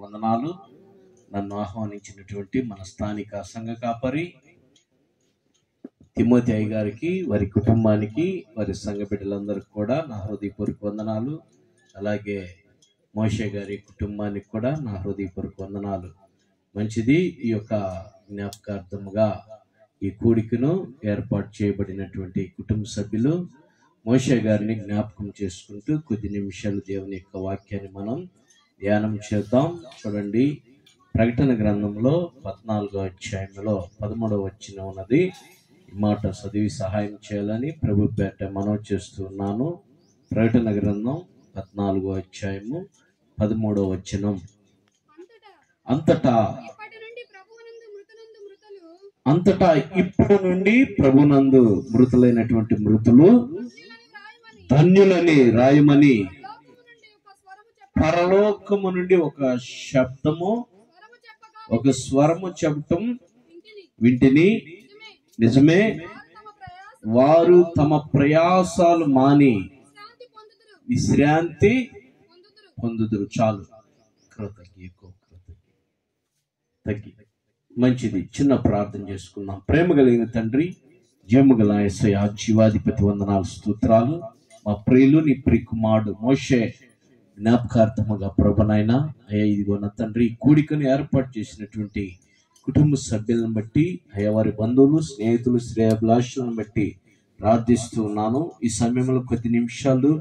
వందనాలు. నన్ను ఆహ్వానించినటువంటి మన స్థానిక సంఘ కాపరి తిమోతి అయ్య గారికి, వారి కుటుంబానికి, వారి సంఘ బిడ్డలందరికీ కూడా నా హృదయపూర్వక వందనాలు. అలాగే మోషే గారి కుటుంబానికి కూడా నా హృదయపూర్వక వందనాలు. మంచిది. ఈ యొక్క జ్ఞాపకార్థముగా ఈ కూడికను ఏర్పాటు చేయబడినటువంటి కుటుంబ సభ్యులు మోషే గారిని జ్ఞాపకం చేసుకుంటూ కొద్ది నిమిషాలు దేవుని యొక్క వాక్యాన్ని మనం ధ్యానం చేద్దాం. చూడండి, ప్రకటన గ్రంథంలో 14వ అధ్యాయంలో 13వ వచనం ఉన్నది. ఈ మాట చదివి సహాయం చేయాలని ప్రభు పేట మనవి చేస్తూ ఉన్నాను. ప్రకటన గ్రంథం 14వ అధ్యాయము 13వ వచనం. అంతటా ఇప్పుడు నుండి ప్రభునందు మృతులైనటువంటి మృతులు ధన్యులని రాయమని పరలోకము నుండి ఒక శబ్దము, ఒక స్వరము చెప్పటం వింటిని. నిజమే, వారు తమ ప్రయాసాలు మాని విశ్రాంతి పొందుదురు. చాలు, తగ్గి. మంచిది. చిన్న ప్రార్థన చేసుకుందాం. ప్రేమ కలిగిన తండ్రి, జీవము గల యేసయ్యా, జీవాధిపతి వందనాలు, స్తోత్రాలు. మా ప్రియులు నీ ప్రియకుమారుడు మోషే జ్ఞాపకార్థముగా ప్రభునైనా అయ్యా, ఇదిగో నా తండ్రి, కూడికను ఏర్పాటు చేసినటువంటి కుటుంబ సభ్యులను బట్టి, అయ్యా వారి బంధువులు, స్నేహితులు, శ్రేయాభిలాషులను బట్టి ప్రార్థిస్తూ ఉన్నాను. ఈ సమయంలో కొద్ది నిమిషాలు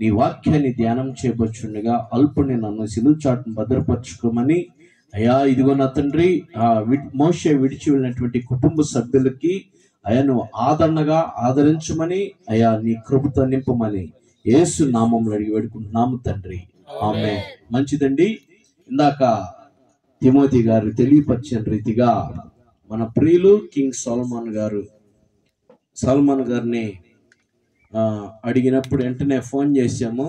నీ వాక్యాన్ని ధ్యానం చేయబోచుండగా అల్పుని నన్ను సిలువ చాటును భద్రపరచుకోమని, అయ్యా ఇదిగో నా తండ్రి, మోషే విడిచి వెళ్ళినటువంటి కుటుంబ సభ్యులకి అయ్యా నువ్వు ఆదరణగా ఆదరించమని, అయ్యా నీ కృపతో నింపమని యేసు నామములో అడిగి వేడుకుంటున్నాము తండ్రి, ఆమేన్. మంచిదండి. ఇందాక తిమోతి గారు తెలియపరిచిన రీతిగా మన ప్రియులు కింగ్ సల్మాన్ గారిని అడిగినప్పుడు వెంటనే ఫోన్ చేశాము.